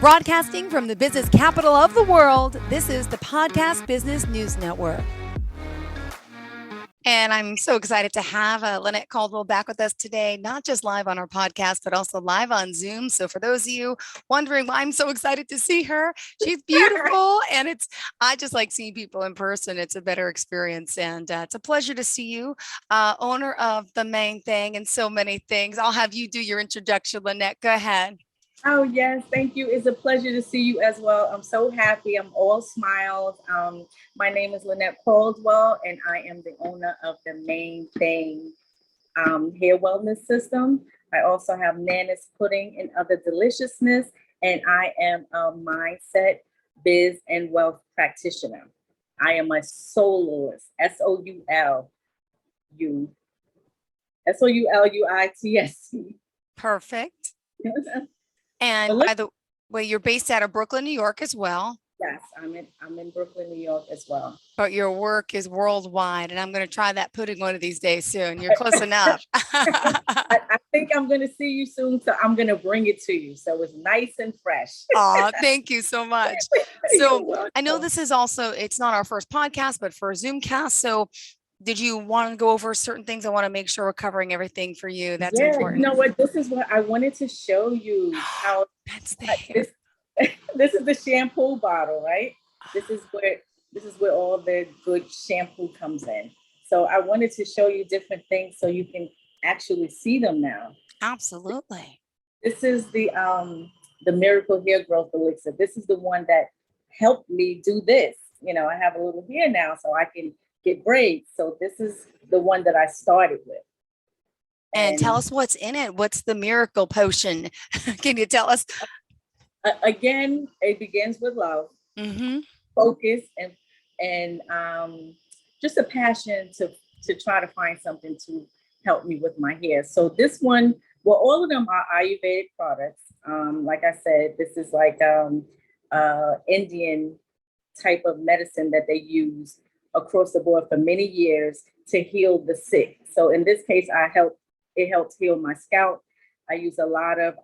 Broadcasting from the business capital of the world, this is the Podcast Business News Network. And I'm so excited to have Lynnette Caldwell back with us today, not just live on our podcast, but also live on Zoom. So for those of you wondering why I'm so excited to see her, she's beautiful. And I just like seeing people in person. It's a better experience. And it's a pleasure to see you, owner of theMANEthang and so many things. I'll have you do your introduction, Lynnette. Go ahead. Oh, yes. Thank you. It's a pleasure to see you as well. I'm so happy. I'm all smiles. My name is Lynnette Caldwell, and I am the owner of theMANEthang hair wellness system. I also have Nana's pudding and other deliciousness, and I am a mindset, biz, and wealth practitioner. I am a soloist, SOULUITSC. Perfect. And by the way, you're based out of Brooklyn, New York as well. Yes, I'm in Brooklyn, New York as well. But your work is worldwide, and I'm going to try that pudding one of these days soon. You're close enough. I think I'm going to see you soon, so I'm going to bring it to you. So it's nice and fresh. Oh, thank you so much. So I know this is also, it's not our first podcast, but for a Zoomcast. So did you want to go over certain things? I want to make sure we're covering everything for you. That's important. You know what? This is what I wanted to show you. How That's this is the shampoo bottle, right? This is where all the good shampoo comes in. So I wanted to show you different things so you can actually see them now. Absolutely. This is the Miracle Hair Growth Elixir. This is the one that helped me do this. You know, I have a little hair now, so I can get braids. So this is the one that I started with. And tell us what's in it. What's the miracle potion? Can you tell us? Again, it begins with love, focus, and just a passion to try to find something to help me with my hair. So this one, well, all of them are Ayurvedic products. Like I said, this is like Indian type of medicine that they use across the board for many years to heal the sick. So in this case, it helps heal my scalp. I use a lot of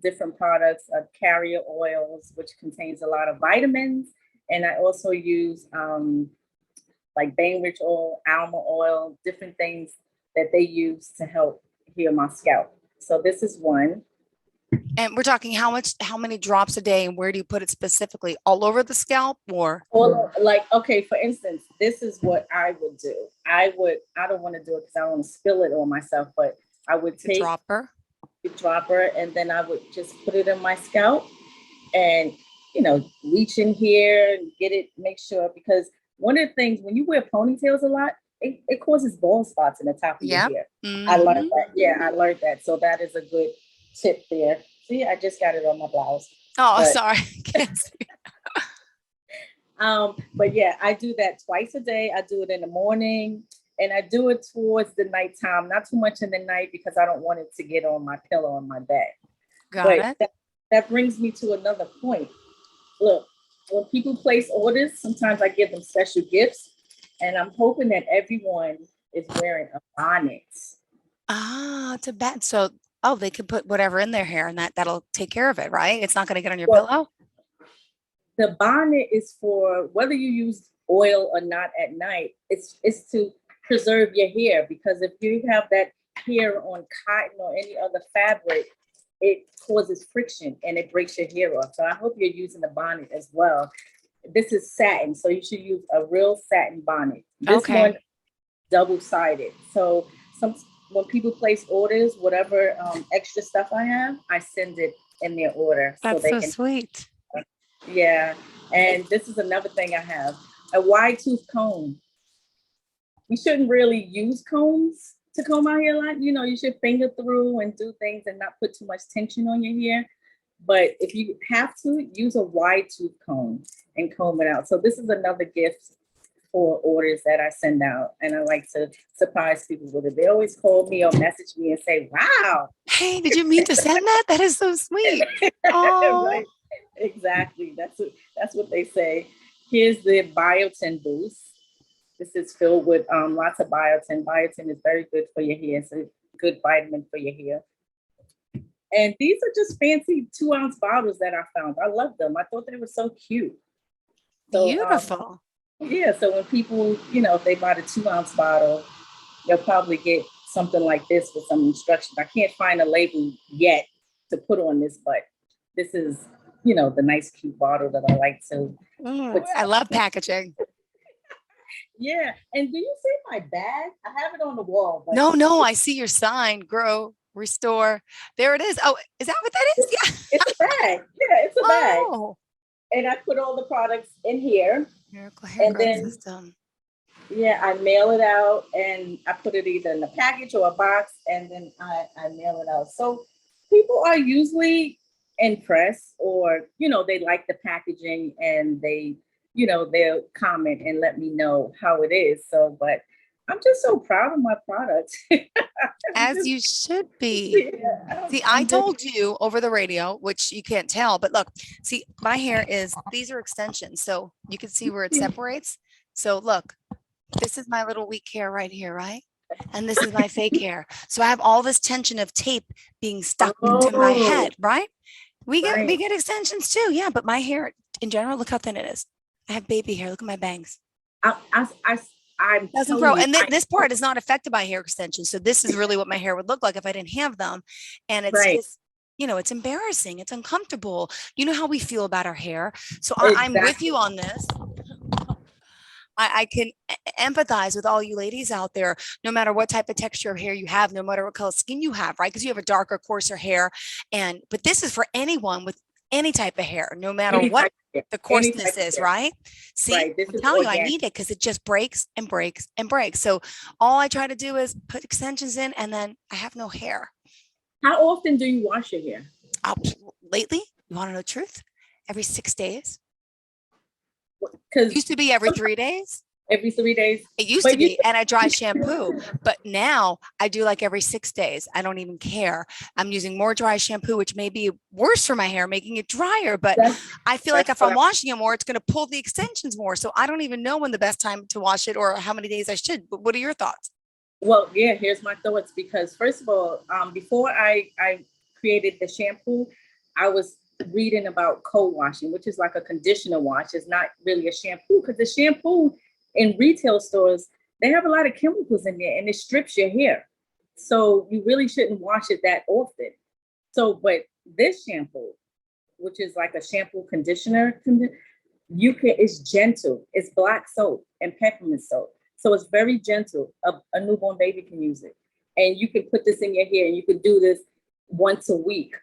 different products, carrier oils, which contains a lot of vitamins. And I also use like Bainbridge oil, almond oil, different things that they use to help heal my scalp. So this is one. And we're talking how many drops a day, and where do you put it specifically? All over the scalp, or? Okay, for instance, this is what I would do. I don't want to do it because I don't want to spill it on myself, but I would take the dropper, and then I would just put it in my scalp and, reach in here and get it, make sure, because one of the things when you wear ponytails a lot, it causes bald spots in the top of your hair. I learned that. Yeah, I learned that. So that is a good tip there. See, I just got it on my blouse. Oh, sorry. Can't see. But yeah, I do that twice a day. I do it in the morning and I do it towards the nighttime, not too much in the night because I don't want it to get on my pillow on my bed. Got it. That brings me to another point. Look, when people place orders, sometimes I give them special gifts, and I'm hoping that everyone is wearing a bonnet. It's a bed. So, they can put whatever in their hair, and that'll take care of it, right? It's not going to get on your pillow. The bonnet is for whether you use oil or not at night. It's to preserve your hair, because if you have that hair on cotton or any other fabric, it causes friction and it breaks your hair off. So I hope you're using the bonnet as well. This is satin, so you should use a real satin bonnet. This one double-sided. So when people place orders, whatever extra stuff I have, I send it in their order. That's so sweet. Yeah. And this is another thing I have, a wide tooth comb. We shouldn't really use combs to comb our hair a lot. You should finger through and do things and not put too much tension on your hair. But if you have to, use a wide tooth comb and comb it out. So this is another gift for orders that I send out, and I like to surprise people with it. They always call me or message me and say, "Wow, hey, did you mean to send that? That is so sweet." Oh, right. Exactly. That's what they say. Here's the biotin boost. This is filled with lots of biotin. Biotin is very good for your hair. It's a good vitamin for your hair. And these are just fancy 2-ounce bottles that I found. I love them. I thought they were so cute. So Beautiful. yeah, so when people, if they buy the 2-ounce bottle, they'll probably get something like this with some instructions. I can't find a label yet to put on this, but this is, the nice cute bottle that I like to Ooh, I love packaging. Yeah. And do you see my bag? I have it on the wall. But No, I see your sign, grow, restore. There it is. Oh, is that what that is? Yeah. It's a bag. Yeah, it's a bag. Oh. And I put all the products in here. Miracle Hair And Growth then, System. yeah, I mail it out and I put it either in a package or a box, and then I mail it out. So people are usually impressed, or, they like the packaging, and they'll comment and let me know how it is. So, but I'm just so proud of my product. As you should be. Yeah, See, I told you over the radio, which you can't tell, but look, see, my hair these are extensions. So you can see where it separates. So look, this is my little weak hair right here, right? And this is my fake hair. So I have all this tension of tape being stuck to my head, right? We get extensions too. Yeah, but my hair in general, look how thin it is. I have baby hair. Look at my bangs. I'm doesn't grow. And this part is not affected by hair extensions. So this is really what my hair would look like if I didn't have them. And it's just, it's embarrassing. It's uncomfortable. You know how we feel about our hair. So I'm with you on this. I can empathize with all you ladies out there, no matter what type of texture of hair you have, no matter what color skin you have, right? Because you have a darker, coarser hair. But this is for anyone with any type of hair, no matter what the coarseness is, right? See, I'm telling you, I need it because it just breaks and breaks and breaks. So all I try to do is put extensions in, and then I have no hair. How often do you wash your hair? Lately, you want to know the truth? Every 6 days. Because it used to be every 3 days. Every 3 days? It used to be, and I dry shampoo, but now I do like every 6 days. I don't even care. I'm using more dry shampoo, which may be worse for my hair, making it drier, but I feel like if I'm washing it more, it's going to pull the extensions more. So I don't even know when the best time to wash it or how many days I should. But what are your thoughts? Well, yeah, here's my thoughts, because first of all, before I created the shampoo, I was reading about co-washing, which is like a conditioner wash. It's not really a shampoo, because the shampoo in retail stores, they have a lot of chemicals in there and it strips your hair. So you really shouldn't wash it that often. So, but this shampoo, which is like a shampoo conditioner, it's gentle. It's black soap and peppermint soap. So it's very gentle. A newborn baby can use it. And you can put this in your hair, and you can do this once a week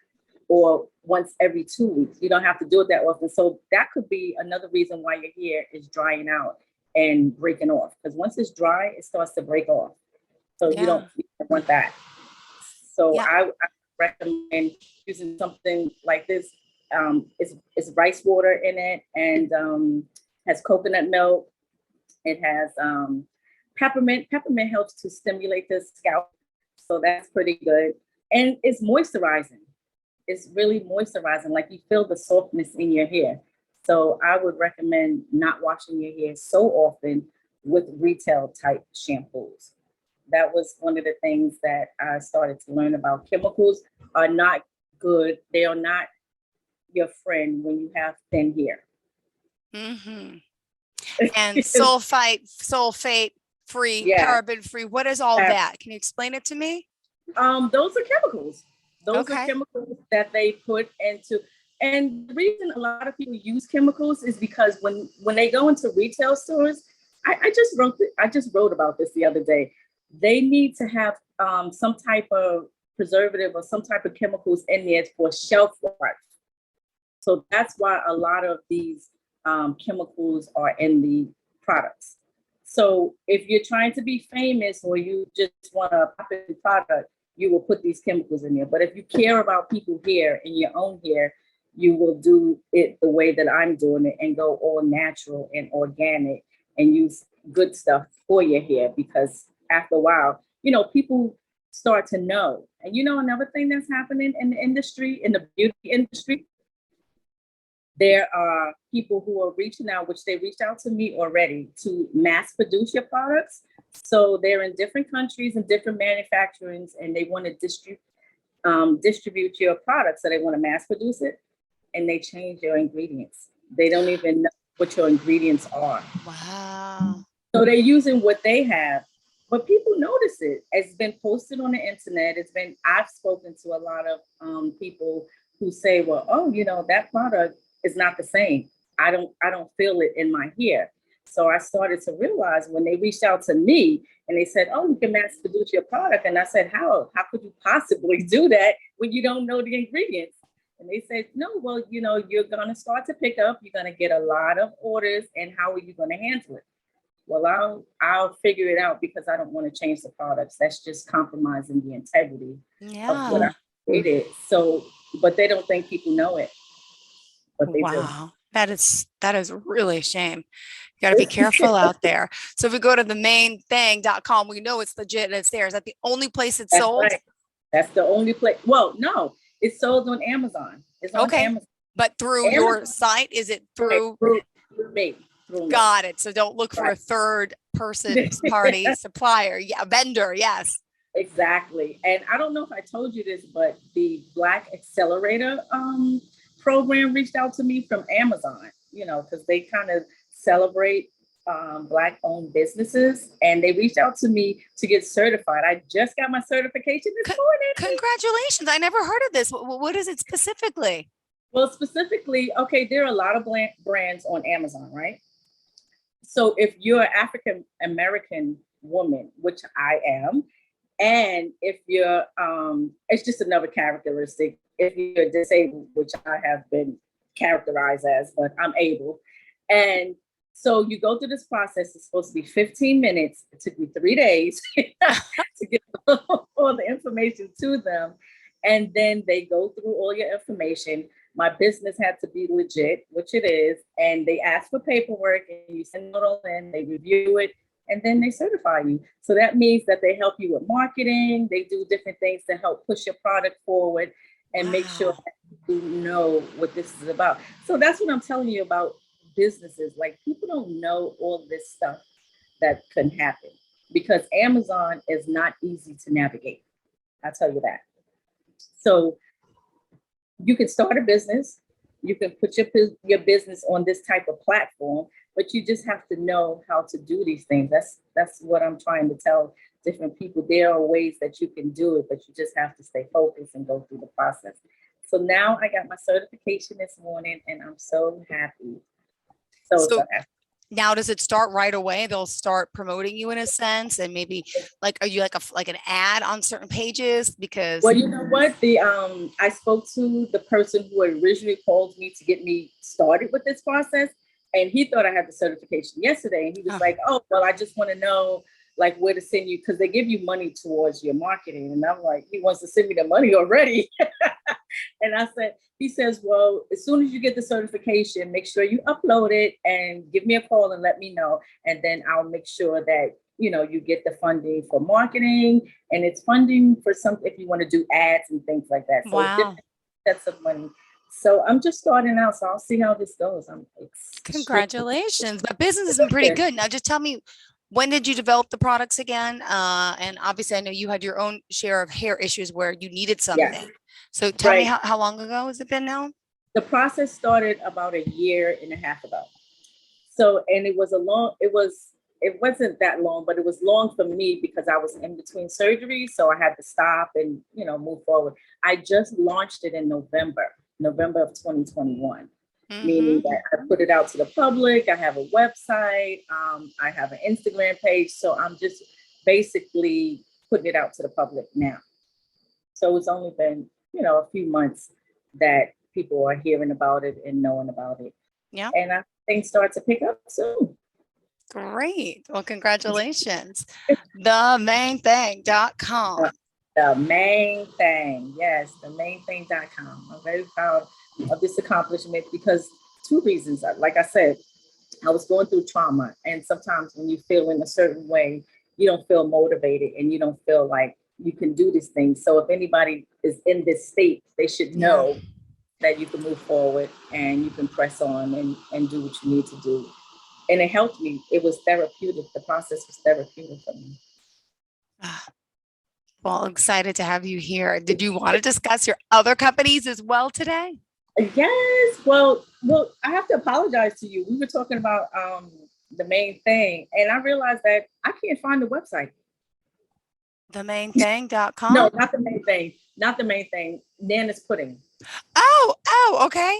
or once every 2 weeks. You don't have to do it that often. So that could be another reason why your hair is drying out and breaking off, because once it's dry, it starts to break off. So you don't want that. So I recommend using something like this. It's rice water in it, and has coconut milk. It has peppermint. Peppermint helps to stimulate the scalp, so that's pretty good. And it's moisturizing. It's really moisturizing. Like, you feel the softness in your hair. So I would recommend not washing your hair so often with retail type shampoos. That was one of the things that I started to learn about. Chemicals are not good. They are not your friend when you have thin hair. Mm-hmm. And sulfate free, paraben free. What is all that? Can you explain it to me? Those are chemicals. Those are chemicals that they put into. And the reason a lot of people use chemicals is because when they go into retail stores, I just wrote about this the other day. They need to have some type of preservative or some type of chemicals in there for shelf life. So that's why a lot of these chemicals are in the products. So if you're trying to be famous, or you just want a popular product, you will put these chemicals in there. But if you care about people's hair and your own hair, you will do it the way that I'm doing it and go all natural and organic and use good stuff for your hair, because after a while, people start to know. And another thing that's happening in the industry, in the beauty industry, there are people who are reaching out, which they reached out to me already, to mass produce your products. So they're in different countries and different manufacturings, and they want to distribute your product. So they want to mass produce it, and they change your ingredients. They don't even know what your ingredients are. Wow. So they're using what they have, but people notice it. It's been posted on the internet. I've spoken to a lot of people who say, well, oh, that product is not the same. I don't feel it in my hair. So I started to realize when they reached out to me and they said, oh, you can mass produce your product. And I said, how could you possibly do that when you don't know the ingredients? And they said, no, well, you're going to start to pick up. You're going to get a lot of orders. And how are you going to handle it? Well, I'll figure it out because I don't want to change the products. That's just compromising the integrity of what I created. So, but they don't think people know it, but they do. Wow. That is really a shame. You got to be careful out there. So if we go to theMANEthang.com, we know it's legit and it's there. Is that the only place it's sold? Right. That's the only place. Well, no, it's sold on Amazon. It's on Amazon. But through Amazon. Your site, is it through me? Got it. So don't look for a third person party supplier. Yeah, vendor. Yes. Exactly. And I don't know if I told you this, but the Black Accelerator program reached out to me from Amazon, because they kind of celebrate Black owned businesses, and they reached out to me to get certified. I just got my certification this morning. Congratulations. I never heard of this. What is it specifically? Well, specifically, okay, there are a lot of brands on Amazon, right? So if you're an African American woman, which I am, and if you're, it's just another characteristic. If you're disabled, which I have been characterized as, but I'm able. And so you go through this process. It's supposed to be 15 minutes. It took me 3 days to get all the information to them. And then they go through all your information. My business had to be legit, which it is. And they ask for paperwork and you send it all in, they review it, and then they certify you. So that means that they help you with marketing. They do different things to help push your product forward and make sure that you know what this is about. So that's what I'm telling you about businesses. Like, people don't know all this stuff that can happen because Amazon is not easy to navigate. I'll tell you that. So you can start a business, you can put your business on this type of platform, but you just have to know how to do these things. That's what I'm trying to tell different people. There are ways that you can do it, but you just have to stay focused and go through the process. So now I got my certification this morning and I'm so happy. So happy. Now, does it start right away? They'll start promoting you in a sense, and maybe are you like an ad on certain pages? Because, well, you know what, I spoke to the person who originally called me to get me started with this process, and he thought I had the certification yesterday, and he was like, "Oh, well, I just want to know like where to send you because they give you money towards your marketing," and I'm like, he wants to send me the money already. And he says, well, as soon as you get the certification, make sure you upload it and give me a call and let me know. And then I'll make sure that, you get the funding for marketing, and it's funding for something if you want to do ads and things like that. So that's some money. So I'm just starting out. So I'll see how this goes. Congratulations. But business has been pretty good. Now just tell me, when did you develop the products again? And obviously I know you had your own share of hair issues where you needed something. Yes. So tell me how long ago has it been now? The process started about 1.5 years ago. So, and it wasn't that long, but it was long for me because I was in between surgeries. So I had to stop and, move forward. I just launched it in November of 2021. Meaning that I put it out to the public. I have a website. I have an Instagram page. So I'm just basically putting it out to the public now. So it's only been, a few months that people are hearing about it and knowing about it. Yeah. And I think start to pick up soon. Great. Well, congratulations. theMANEthang.com. theMANEthang. Yes, theMANEthang.com. I'm very proud of this accomplishment because 2 reasons. Like I said, I was going through trauma, and sometimes when you feel in a certain way, you don't feel motivated and you don't feel like you can do these things. So if anybody is in this state, they should know that you can move forward and you can press on and do what you need to do. And it helped me. It was therapeutic. The process was therapeutic for me. Well, excited to have you here. Did you want to discuss your other companies as well today? Yes. Well, I have to apologize to you. We were talking about the main thing, and I realized that I can't find the website. theMANEthang.com? No, not the main thing. Not the main thing. Nana's pudding. Oh, okay.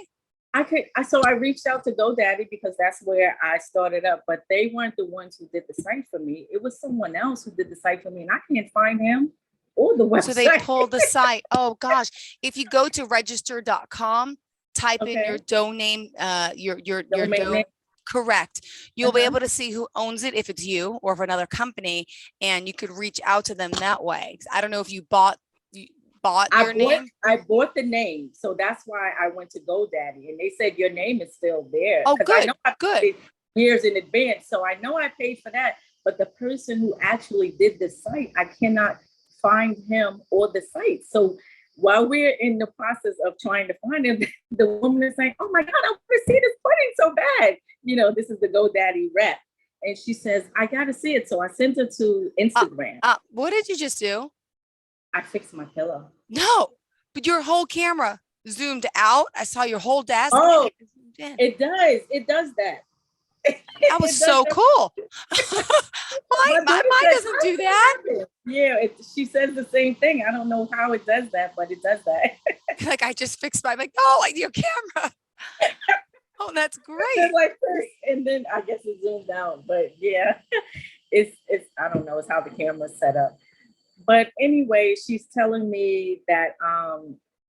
So I reached out to GoDaddy because that's where I started up, but they weren't the ones who did the site for me. It was someone else who did the site for me, and I can't find him or the website. So they pulled the site. Oh gosh. If you go to register.com, type in your domain, your Domain name. correct. You'll be able to see who owns it if it's you or if another company, and you could reach out to them that way. I don't know if you bought your name. I bought the name, so that's why I went to GoDaddy, and they said your name is still there. Oh, good. I know I paid years in advance, so I know I paid for that. But the person who actually did the site, I cannot find him or the site. So while we're in the process of trying to find him, the woman is saying, "Oh my God, I want to see this pudding so bad." This is the GoDaddy rep, and she says, "I got to see it." So I sent her to Instagram. What did you just do? I fixed my pillow. No, but your whole camera zoomed out. I saw your whole desk. Oh, it does. It does that. That was so cool. Mine doesn't do that. Yeah, she says the same thing. I don't know how it does that, but it does that. Like I just fixed my, like your camera. Oh, that's great. Like this, and then I guess it zoomed out. But yeah, it's I don't know. It's how the camera's set up. But anyway, she's telling me that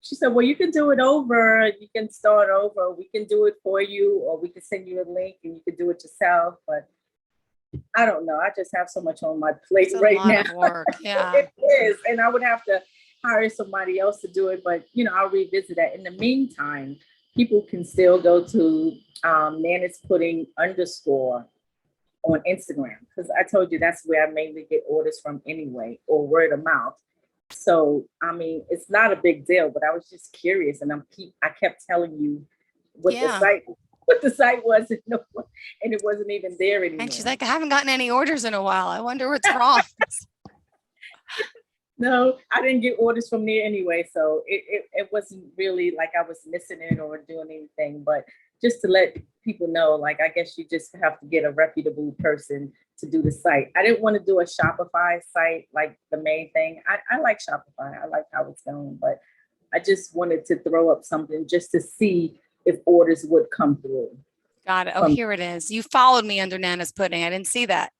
she said, well, you can do it over. You can start over. We can do it for you, or we can send you a link and you can do it yourself. But I don't know. I just have so much on my plate right now. Of work. Yeah. It is. And I would have to hire somebody else to do it. But, I'll revisit that. In the meantime, people can still go to Nana's Pudding _ on Instagram, because I told you that's where I mainly get orders from anyway, or word of mouth. So, I mean, it's not a big deal, but I was just curious, and I kept telling you what the site was, and it wasn't even there anymore. And she's like, I haven't gotten any orders in a while. I wonder what's wrong. No, I didn't get orders from there anyway, so it wasn't really like I was missing it or doing anything, but just to let people know, like, I guess you just have to get a reputable person to do the site. I didn't want to do a Shopify site like the main thing. I like Shopify. I like how it's going, but I just wanted to throw up something just to see if orders would come through. Got it. Oh, here it is. You followed me under Nana's Pudding. I didn't see that.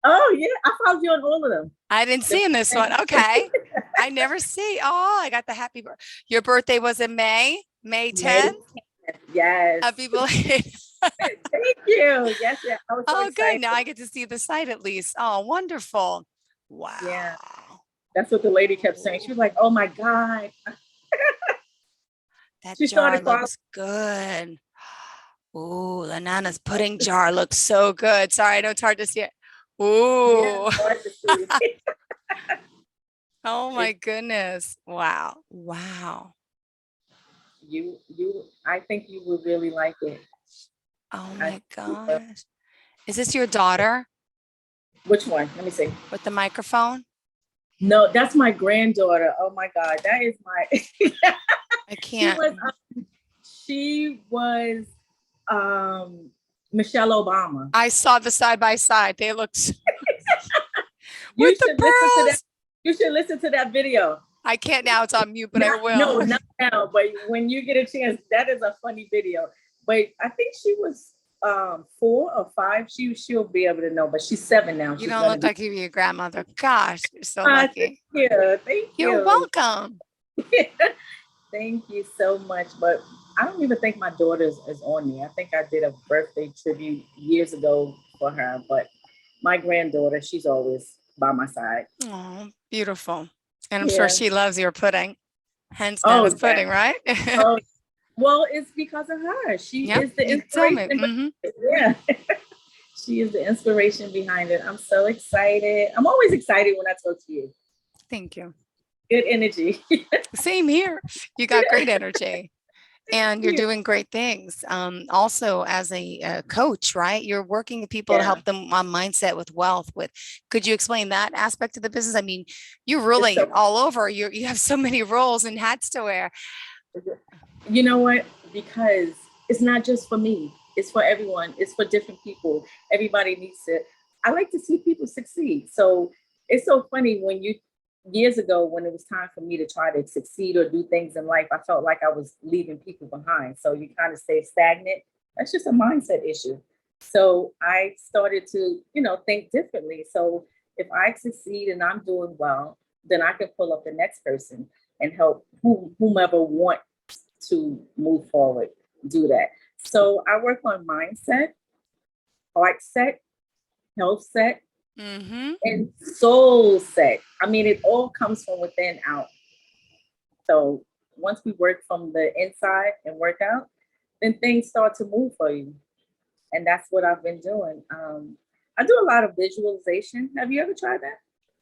Oh, yeah. I followed you on all of them. I didn't see in this one. Okay. I never see. Oh, I got the happy birthday. Your birthday was in May 10th? Yes. Happy belated. Thank you. Yes. Yeah. I was so excited. Good. Now I get to see the site at least. Oh, wonderful. Wow. Yeah. That's what the lady kept saying. She was like, oh my God. That jar looks good. Ooh, the Nana's Pudding jar looks so good. Sorry, I know it's hard to see it. Ooh. Yeah, hard to see. Oh my goodness. Wow. Wow. I think you would really like it. Oh my gosh. Is this your daughter? Which one? Let me see. With the microphone? No, that's my granddaughter. Oh my God. That is my I can't. She was Michelle Obama. I saw the side by side. They looked with the pearls. You should listen to that video. I can't now. It's on mute, but I will. No, not now. But when you get a chance, that is a funny video. But I think she was 4 or 5. She'll be able to know. But she's 7 now. You don't look like you're your grandmother. Gosh, you're so lucky. Thank you. You're welcome. Thank you so much. But I don't even think my daughter is on there. I think I did a birthday tribute years ago for her. But my granddaughter, she's always by my side. Oh, beautiful. And I'm sure she loves your pudding. Hence Nana's Pudding, right? Well, it's because of her. She is the inspiration. Yeah. She is the inspiration behind it. I'm so excited. I'm always excited when I talk to you. Thank you. Good energy. Same here. You got great energy. And you're doing great things. Also, as a coach, right? You're working with people to Yeah. help them on mindset with wealth. With, could you explain that aspect of the business? I mean, you're It's really so, all over. You have so many roles and hats to wear. you know what? Because it's not just for me. It's for everyone. It's for different people. Everybody needs to. I like to see people succeed. So it's so funny when you years ago when it was time for me to try to succeed or do things in life, I felt like I was leaving people behind. So you kind of stay stagnant. That's just a mindset issue. So I started to, think differently. So if I succeed and I'm doing well, then I can pull up the next person and help whomever want to move forward, do that. So I work on mindset, heart set, health set, Mm-hmm. and soul set. I mean, it all comes from within out. So once we work from the inside and work out, then things start to move for you. And that's what I've been doing. I do a lot of visualization. Have you ever tried that?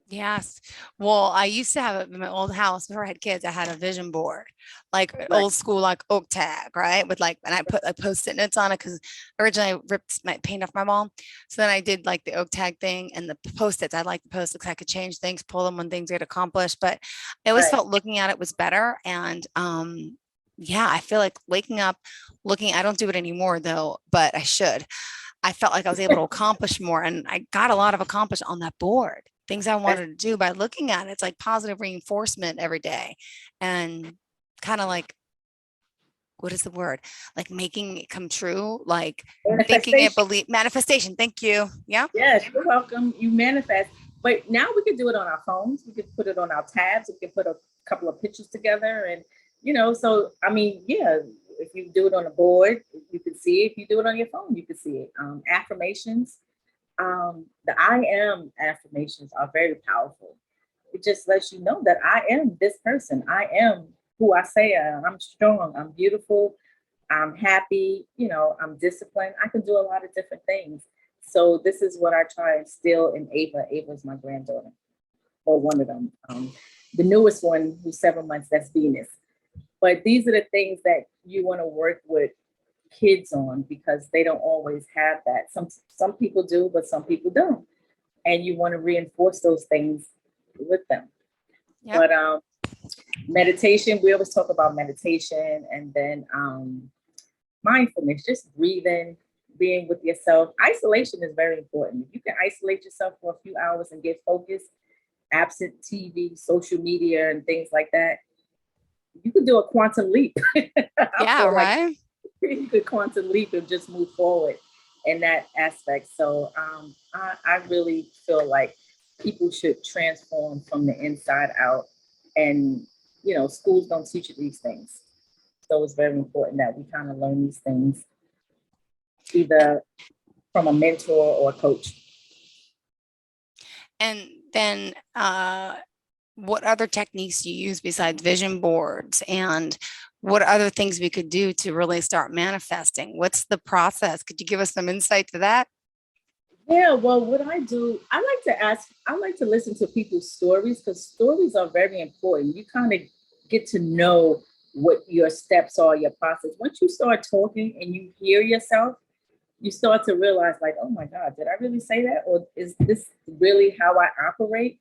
Yes. Well, I used to have it in my old house before I had kids. I had a vision board, like Right. old school, like oak tag, right? With like, and I put like post-it notes on it because originally I ripped my paint off my wall. So then I did like the oak tag thing and the post-its. I like the post-its because I could change things, pull them when things get accomplished. But I always Right. felt looking at it was better. And yeah, I feel like waking up, looking, I don't do it anymore though, but I should. I felt like I was able to accomplish more and I got a lot of accomplished on that board. Things I That's, wanted to do by looking at it. It's like positive reinforcement every day and kind of like, what is the word? Like making it come true, like thinking it, manifestation. believe manifestation. Thank you. Yeah. Yes, you're welcome. You manifest. But now we can do it on our phones. We can put it on our tabs. We can put a couple of pictures together. And, so, I mean, yeah, if you do it on a board, you can see it. If you do it on your phone, you can see it. Affirmations. The I am affirmations are very powerful. It just lets you know that I am this person. I am who I say I am. I'm strong. I'm beautiful. I'm happy. I'm disciplined. I can do a lot of different things. So this is what I try and instill in Ava. Ava's my granddaughter, or one of them. The newest one, who's 7 months, that's Venus. But these are the things that you want to work with kids on because they don't always have that. Some people do, but some people don't. And you want to reinforce those things with them. Yep. But meditation, we always talk about meditation and then mindfulness, just breathing, being with yourself. Isolation is very important. If you can isolate yourself for a few hours and get focused, absent TV, social media, and things like that, you can do a quantum leap. I Yeah. feel like Right. you could quantum leap and just move forward in that aspect. So I really feel like people should transform from the inside out. And, schools don't teach you these things. So it's very important that we kind of learn these things either from a mentor or a coach. And then, what other techniques do you use besides vision boards and what other things we could do to really start manifesting? What's the process? Could you give us some insight to that? Yeah, well, what I do, I like to listen to people's stories because stories are very important. You kind of get to know what your steps are, your process. Once you start talking and you hear yourself, you start to realize, like, oh my God, did I really say that? Or is this really how I operate?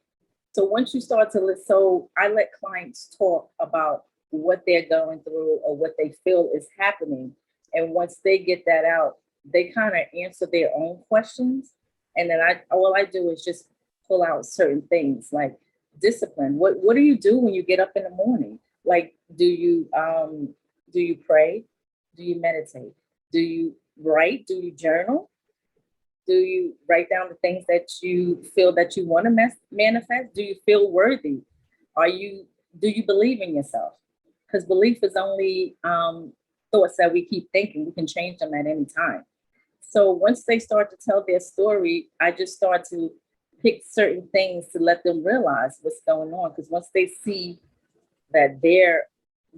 So once you start to listen, so I let clients talk about what they're going through or what they feel is happening. And once they get that out, they kind of answer their own questions. And then all I do is just pull out certain things like discipline. What do you do when you get up in the morning? Like, do you pray? Do you meditate? Do you write? Do you journal? Do you write down the things that you feel that you want to manifest? Do you feel worthy? Do you believe in yourself? Because belief is only thoughts that we keep thinking. We can change them at any time. So once they start to tell their story, I just start to pick certain things to let them realize what's going on. Because once they see that they're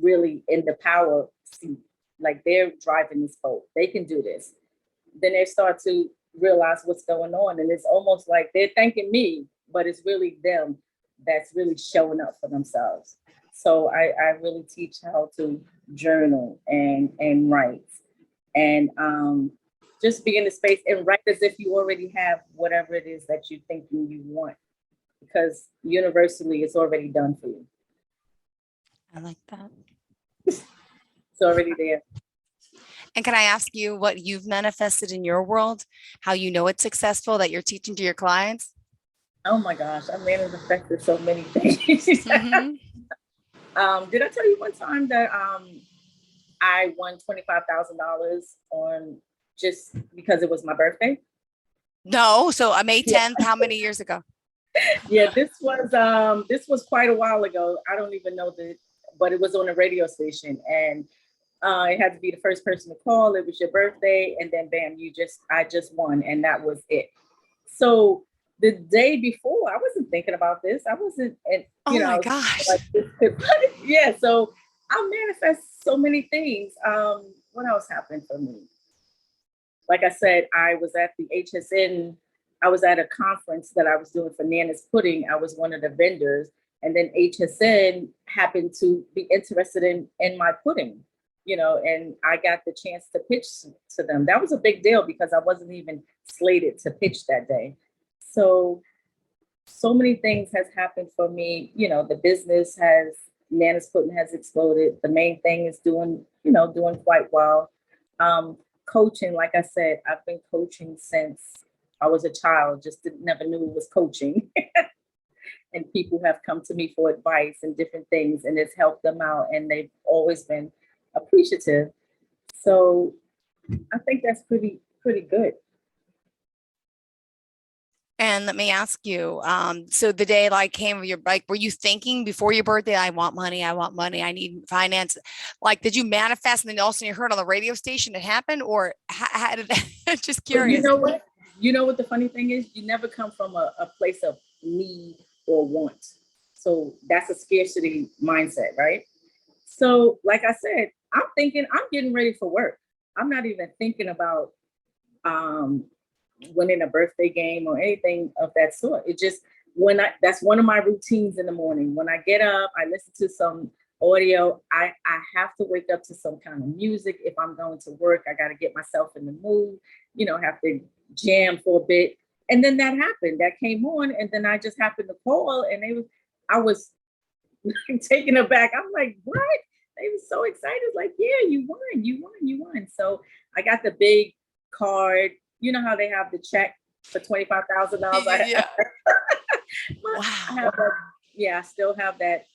really in the power seat, like they're driving this boat, they can do this, then they start to realize what's going on. And it's almost like they're thanking me, but it's really them that's really showing up for themselves. So I really teach how to journal and write and just be in the space and write as if you already have whatever it is that you think you want, because universally it's already done for you. I like that. It's already there. And can I ask you what you've manifested in your world, how you know it's successful that you're teaching to your clients? Oh my gosh, I manifested so many things. Mhm. Did I tell you one time that I won $25,000 on just because it was my birthday? No. So May Yeah. 10th, how many years ago? Yeah, this was quite a while ago. I don't even know but it was on a radio station, and it had to be the first person to call. It was your birthday, and then bam, I just won, and that was it. So the day before, I wasn't thinking about this. I wasn't, and Oh my I was gosh. like, yeah. So I manifest so many things. What else happened for me? Like I said, I was at the HSN. I was at a conference that I was doing for Nana's Pudding. I was one of the vendors, and then HSN happened to be interested in my pudding, and I got the chance to pitch to them. That was a big deal because I wasn't even slated to pitch that day. So many things has happened for me. The business Nana's Pudding has exploded. The main thing is doing quite well. Coaching, like I said, I've been coaching since I was a child, never knew it was coaching. And people have come to me for advice and different things, and it's helped them out, and they've always been appreciative. So I think that's pretty good. And let me ask you, so the day like came, were you thinking before your birthday, I want money, I need finance? Like, did you manifest and then all of a sudden you heard on the radio station it happened, or how did that? Just curious. You know what? You know what the funny thing is? You never come from a place of need or want. So that's a scarcity mindset, right? So, like I said, I'm thinking I'm getting ready for work. I'm not even thinking about winning a birthday game or anything of that sort. It just that's one of my routines in the morning. When I get up, I listen to some audio. I have to wake up to some kind of music. If I'm going to work, I got to get myself in the mood, have to jam for a bit. And then that happened. That came on, and then I just happened to call, and I was taken aback. I'm like, what? They were so excited. Like, yeah, you won. So I got the big card. You know how they have the check for $25,000? Yeah. Wow. I still have that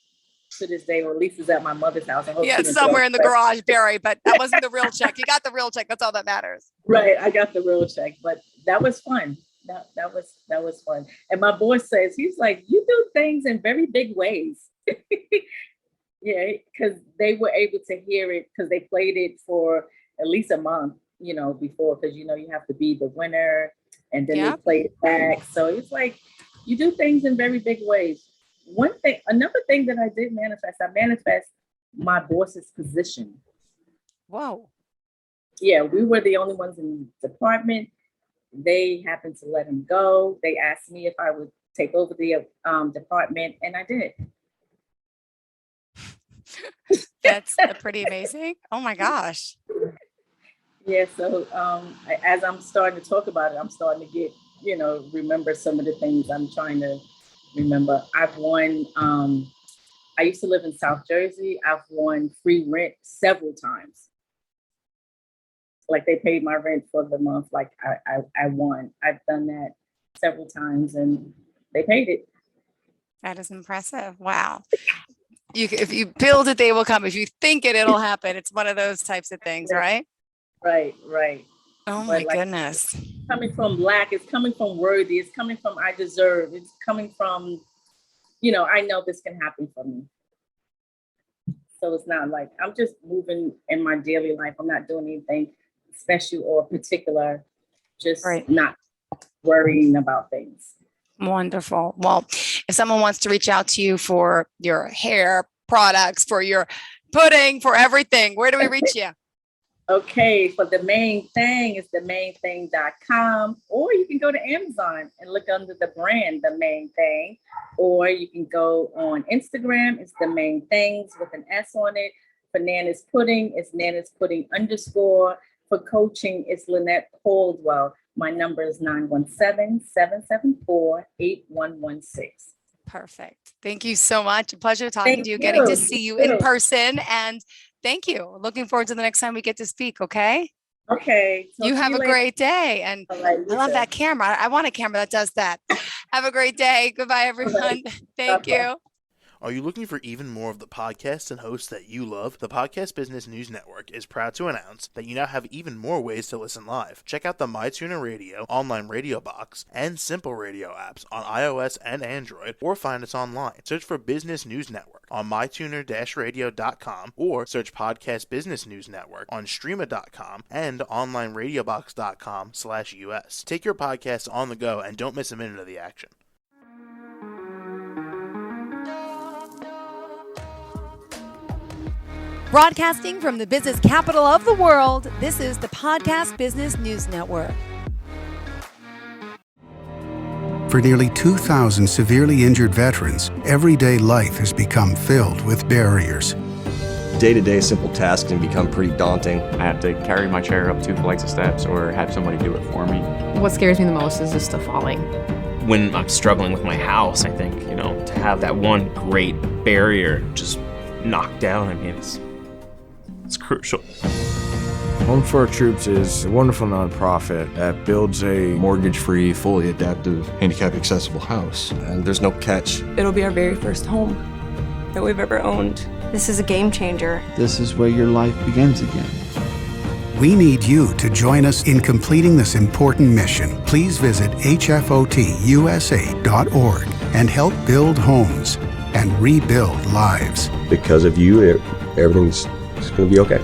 to this day, or at least it's at my mother's house. I hope it's somewhere in the garage buried, but that wasn't the real check. You got the real check. That's all that matters. Right. I got the real check, but that was fun. That was fun. And my boy says, he's like, you do things in very big ways. Yeah, because they were able to hear it because they played it for at least a month, before, because you have to be the winner, and then they play it back. So it's like you do things in very big ways. Another thing that I did manifest, I manifest my boss's position. Whoa. Yeah, we were the only ones in the department. They happened to let him go. They asked me if I would take over the department, and I did. That's pretty amazing. Oh my gosh. Yeah, so as I'm starting to talk about it, I'm starting to get, remember some of the things I'm trying to remember. I've won, I used to live in South Jersey. I've won free rent several times. Like, they paid my rent for the month. Like, I won. I've done that several times, and they paid it. That is impressive. Wow. If you build it, they will come. If you think it, it'll happen. It's one of those types of things, right? Right. Oh my goodness. It's coming from lack, it's coming from worthy, it's coming from I deserve, it's coming from, I know this can happen for me. So it's not like I'm just moving in my daily life. I'm not doing anything special or particular, just not worrying about things. Wonderful. Well, if someone wants to reach out to you for your hair products, for your pudding, for everything, where do we reach you? Okay, for The Main Thing, it's themanethang.com, or you can go to Amazon and look under the brand The Main Thing, or you can go on Instagram. It's The Main Things with an S on it. For Nana's Pudding, it's Nana's Pudding _ For coaching, it's Lynnette Caldwell. My number is 917-774-8116. Perfect. Thank you so much. A pleasure talking Thank to you, getting to you. see you You in too. person. And thank you. Looking forward to the next time we get to speak. Okay. Okay. Talk You to have a later. great day. And All right, I you love too. that camera. I want a camera that does that. Have a great day. Goodbye, everyone. Thank Bye-bye. you. Are you looking for even more of the podcasts and hosts that you love? The Podcast Business News Network is proud to announce that you now have even more ways to listen live. Check out the MyTuner Radio, online radio box, and Simple Radio apps on iOS and Android, or find us online. Search for Business News Network on mytuner-radio.com, or search Podcast Business News Network on streama.com and onlineradiobox.com/US. Take your podcast on the go and don't miss a minute of the action. Broadcasting from the business capital of the world, this is the Podcast Business News Network. For nearly 2,000 severely injured veterans, everyday life has become filled with barriers. Day-to-day simple tasks can become pretty daunting. I have to carry my chair up 2 flights of steps or have somebody do it for me. What scares me the most is just the falling. When I'm struggling with my house, I think, to have that one great barrier just knocked down, I mean, it's crucial. Home for Our Troops is a wonderful nonprofit that builds a Mortgage-free, fully adaptive, handicap-accessible house. And there's no catch. It'll be our very first home that we've ever owned. This is a game changer. This is where your life begins again. We need you to join us in completing this important mission. Please visit hfotusa.org and help build homes and rebuild lives. Because of you, everything's going to be okay.